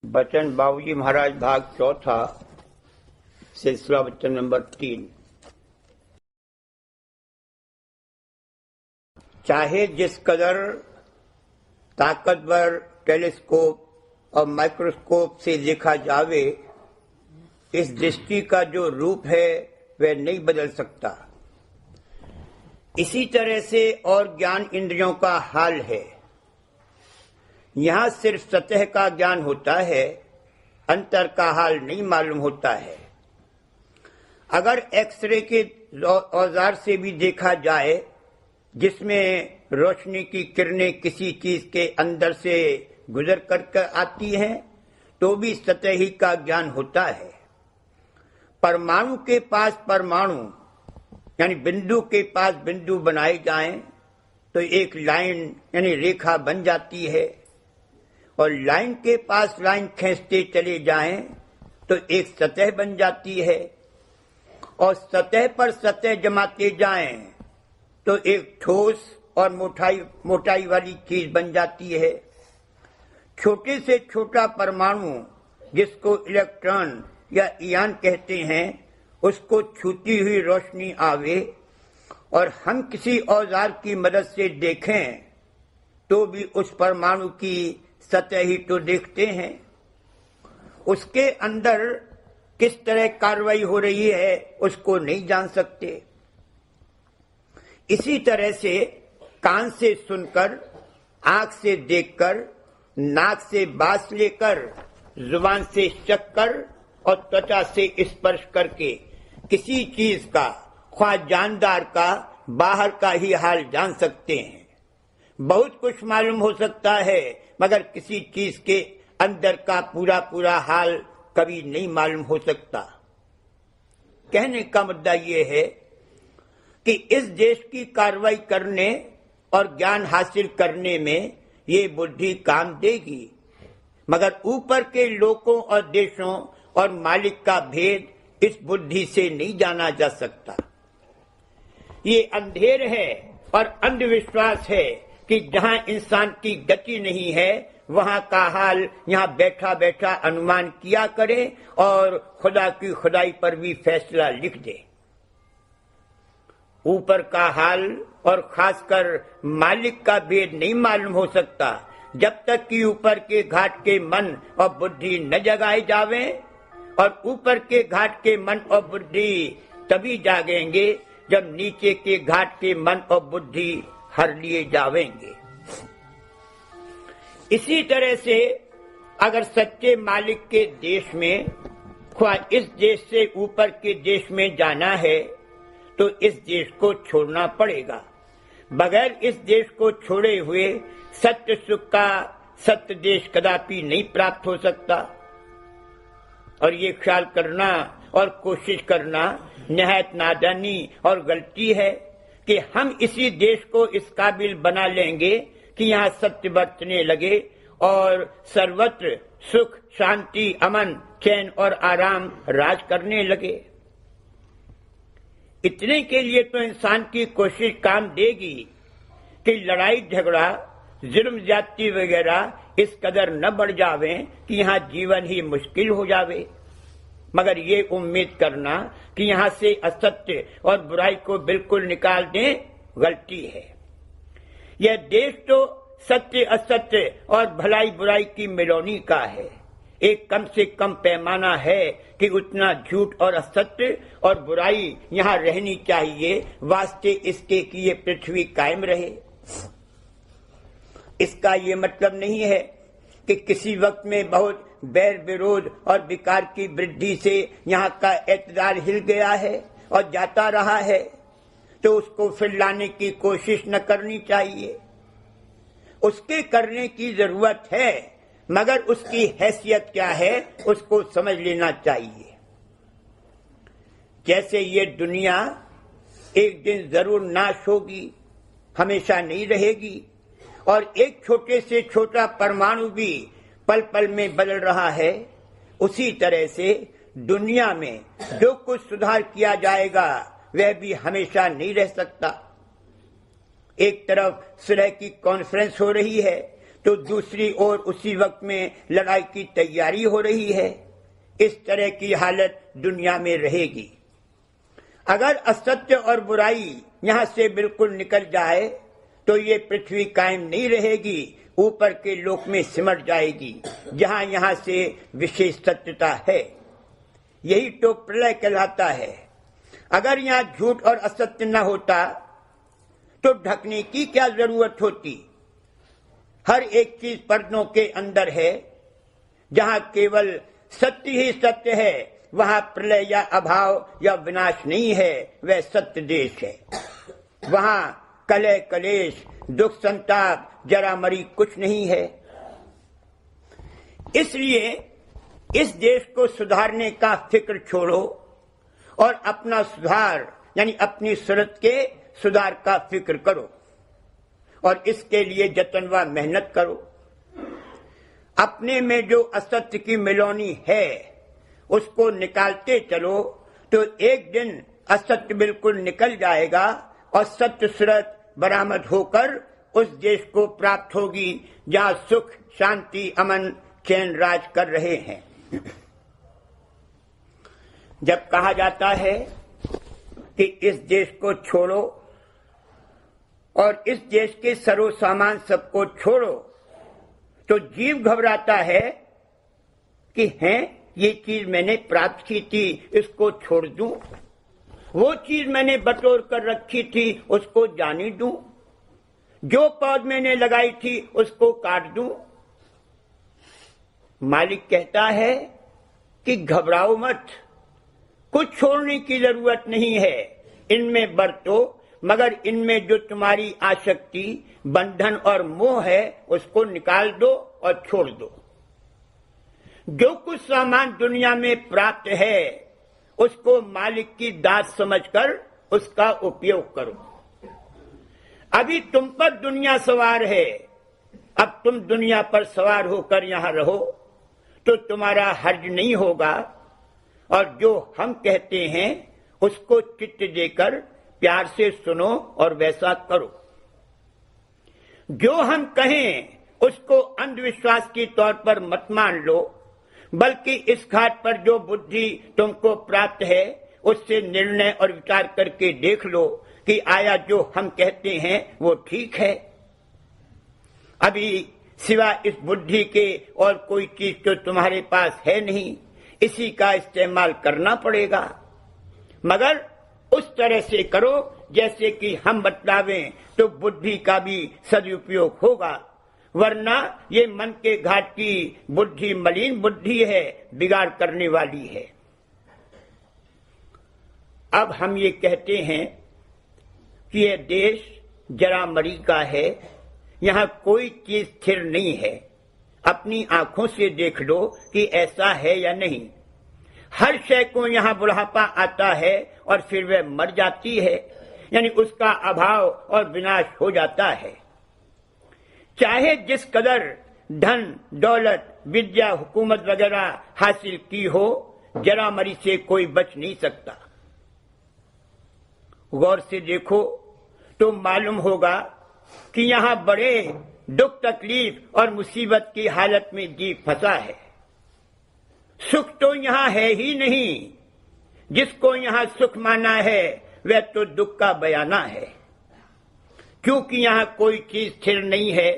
बचन बाबूजी महाराज भाग चौथा, सिलसिला वचन नंबर 3। चाहे जिस कदर ताकतवर टेलीस्कोप और माइक्रोस्कोप से देखा जावे, इस दृष्टि का जो रूप है वह नहीं बदल सकता। इसी तरह से और ज्ञान इंद्रियों का हाल है। यहां सिर्फ सतह का ज्ञान होता है, अंतर का हाल नहीं मालूम होता है। अगर एक्सरे के औजार से भी देखा जाए, जिसमें रोशनी की किरणें किसी चीज के अंदर से गुजर कर आती हैं, तो भी सतह ही का ज्ञान होता है। परमाणु के पास परमाणु यानी बिंदु के पास बिंदु बनाए जाएं तो एक लाइन यानी रेखा बन जाती है, और लाइन के पास लाइन खींचते चले जाएं तो एक सतह बन जाती है, और सतह पर सतह जमाते जाएं तो एक ठोस और मोटाई वाली चीज बन जाती है। छोटे से छोटा परमाणु, जिसको इलेक्ट्रॉन या इयान कहते हैं, उसको छूती हुई रोशनी आवे और हम किसी औजार की मदद से देखें तो भी उस परमाणु की सतह ही तो देखते हैं। उसके अंदर किस तरह कार्रवाई हो रही है उसको नहीं जान सकते। इसी तरह से कान से सुनकर, आंख से देखकर, नाक से बास लेकर, जुबान से चखकर और त्वचा से स्पर्श करके किसी चीज का, ख्वाह जानदार का, बाहर का ही हाल जान सकते हैं। बहुत कुछ मालूम हो सकता है, मगर किसी चीज के अंदर का पूरा हाल कभी नहीं मालूम हो सकता। कहने का मुद्दा यह है कि इस देश की कार्रवाई करने और ज्ञान हासिल करने में ये बुद्धि काम देगी, मगर ऊपर के लोगों और देशों और मालिक का भेद इस बुद्धि से नहीं जाना जा सकता। ये अंधेर है और अंधविश्वास है कि जहां इंसान की गति नहीं है, वहां का हाल यहां बैठा बैठा अनुमान किया करे और खुदा की खुदाई पर भी फैसला लिख दे। ऊपर का हाल और खासकर मालिक का भेद नहीं मालूम हो सकता जब तक कि ऊपर के घाट के मन और बुद्धि न जगाए जावे, और ऊपर के घाट के मन और बुद्धि तभी जागेंगे जब नीचे के घाट के मन और बुद्धि हर लिए जावेंगे। इसी तरह से अगर सच्चे मालिक के देश में, ख्वाह इस देश से ऊपर के देश में जाना है, तो इस देश को छोड़ना पड़ेगा। बगैर इस देश को छोड़े हुए सत्य सुख का सत्य देश कदापि नहीं प्राप्त हो सकता। और ये ख्याल करना और कोशिश करना निहायत नादानी और गलती है कि हम इसी देश को इस काबिल बना लेंगे कि यहाँ सत्य बरतने लगे और सर्वत्र सुख, शांति, अमन, चैन और आराम राज करने लगे। इतने के लिए तो इंसान की कोशिश काम देगी कि लड़ाई झगड़ा, जुर्म ज्यादती वगैरह इस कदर न बढ़ जावे कि यहाँ जीवन ही मुश्किल हो जावे। मगर ये उम्मीद करना कि यहाँ से असत्य और बुराई को बिल्कुल निकाल दें, गलती है। यह देश तो सत्य असत्य और भलाई बुराई की मिलोनी का है। एक कम से कम पैमाना है कि उतना झूठ और असत्य और बुराई यहाँ रहनी चाहिए, वास्ते इसके कि ये पृथ्वी कायम रहे। इसका ये मतलब नहीं है कि किसी वक्त में बहुत बैर विरोध और विकार की वृद्धि से यहाँ का एतदार हिल गया है और जाता रहा है, तो उसको फिर लाने की कोशिश न करनी चाहिए। उसके करने की जरूरत है, मगर उसकी हैसियत क्या है उसको समझ लेना चाहिए। जैसे ये दुनिया एक दिन जरूर नाश होगी, हमेशा नहीं रहेगी, और एक छोटे से छोटा परमाणु भी पल पल में बदल रहा है, उसी तरह से दुनिया में जो कुछ सुधार किया जाएगा वह भी हमेशा नहीं रह सकता। एक तरफ सुलह की कॉन्फ्रेंस हो रही है, तो दूसरी ओर उसी वक्त में लड़ाई की तैयारी हो रही है। इस तरह की हालत दुनिया में रहेगी। अगर असत्य और बुराई यहां से बिल्कुल निकल जाए तो ये पृथ्वी कायम नहीं रहेगी, ऊपर के लोक में सिमट जाएगी, जहां यहां से विशेष सत्यता है। यही तो प्रलय कहलाता है। अगर यहां झूठ और असत्य न होता तो ढकने की क्या जरूरत होती। हर एक चीज पर्दों के अंदर है। जहां केवल सत्य ही सत्य है, वहां प्रलय या अभाव या विनाश नहीं है, वह सत्य देश है। वहां कलह कलेश, दुख संताप, जरा मरी कुछ नहीं है। इसलिए इस देश को सुधारने का फिक्र छोड़ो और अपना सुधार यानी अपनी सूरत के सुधार का फिक्र करो और इसके लिए जतन व मेहनत करो। अपने में जो असत्य की मिलौनी है उसको निकालते चलो तो एक दिन असत्य बिल्कुल निकल जाएगा और सत्य सूरत बरामद होकर उस देश को प्राप्त होगी जहां सुख शांति अमन चैन राज कर रहे हैं। जब कहा जाता है कि इस देश को छोड़ो और इस देश के सरो सामान सबको छोड़ो, तो जीव घबराता है कि हैं ये चीज मैंने प्राप्त की थी, इसको छोड़ दूं, वो चीज मैंने बटोर कर रखी थी, उसको जाने दूं, जो पौध मैंने लगाई थी उसको काट दूं। मालिक कहता है कि घबराओ मत, कुछ छोड़ने की जरूरत नहीं है, इनमें बरतो, मगर इनमें जो तुम्हारी आसक्ति बंधन और मोह है उसको निकाल दो और छोड़ दो। जो कुछ सामान दुनिया में प्राप्त है उसको मालिक की दात समझकर उसका उपयोग करो। अभी तुम पर दुनिया सवार है, अब तुम दुनिया पर सवार होकर यहां रहो तो तुम्हारा हर्ज नहीं होगा और जो हम कहते हैं उसको चित्त देकर प्यार से सुनो और वैसा करो। जो हम कहें उसको अंधविश्वास के तौर पर मत मान लो, बल्कि इस घाट पर जो बुद्धि तुमको प्राप्त है उससे निर्णय और विचार करके देख लो कि आया जो हम कहते हैं वो ठीक है। अभी सिवा इस बुद्धि के और कोई चीज तो तुम्हारे पास है नहीं, इसी का इस्तेमाल करना पड़ेगा, मगर उस तरह से करो जैसे कि हम बतलावें तो बुद्धि का भी सदुपयोग होगा, वरना ये मन के घाट की बुद्धि मलिन बुद्धि है, बिगाड़ करने वाली है। अब हम ये कहते हैं कि यह देश जरा मरी का है, यहाँ कोई चीज स्थिर नहीं है। अपनी आंखों से देख लो कि ऐसा है या नहीं। हर शय को यहाँ बुढ़ापा आता है और फिर वह मर जाती है, यानी उसका अभाव और विनाश हो जाता है। चाहे जिस कदर धन दौलत विद्या हुकूमत वगैरह हासिल की हो, जरा मरी से कोई बच नहीं सकता। गौर से देखो तो मालूम होगा कि यहाँ बड़े दुख तकलीफ और मुसीबत की हालत में जीव फंसा है। सुख तो यहाँ है ही नहीं, जिसको यहाँ सुख माना है वह तो दुख का बयाना है। क्योंकि यहाँ कोई चीज स्थिर नहीं है,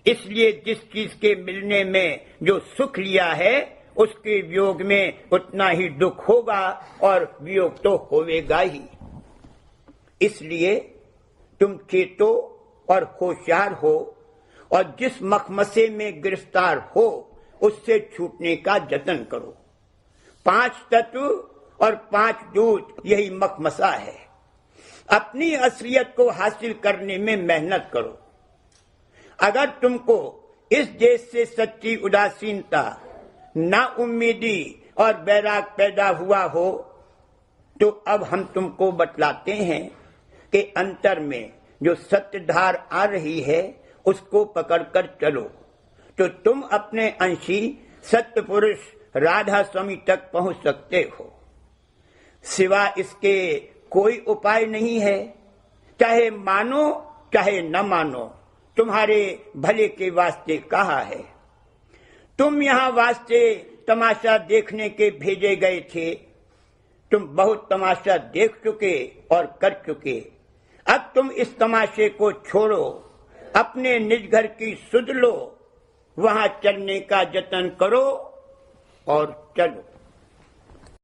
इसलिए जिस चीज के मिलने में जो सुख लिया है उसके वियोग में उतना ही दुख होगा और वियोग तो होवेगा ही। इसलिए तुम चेतो और होशियार हो और जिस मखमसे में गिरफ्तार हो उससे छूटने का जतन करो। 5 तत्व और 5 दूत यही मखमसा है। अपनी असलियत को हासिल करने में मेहनत करो। अगर तुमको इस देश से सच्ची उदासीनता, नाउम्मीदी और बैराग पैदा हुआ हो तो अब हम तुमको बतलाते हैं कि अंतर में जो सत्य धार आ रही है उसको पकड़कर चलो तो तुम अपने अंशी सत्य पुरुष राधा स्वामी तक पहुंच सकते हो। सिवा इसके कोई उपाय नहीं है। चाहे मानो चाहे न मानो, तुम्हारे भले के वास्ते कहा है। तुम यहाँ वास्ते तमाशा देखने के भेजे गए थे। तुम बहुत तमाशा देख चुके और कर चुके। अब तुम इस तमाशे को छोड़ो, अपने निज घर की सुध लो, वहां चलने का जतन करो और चलो।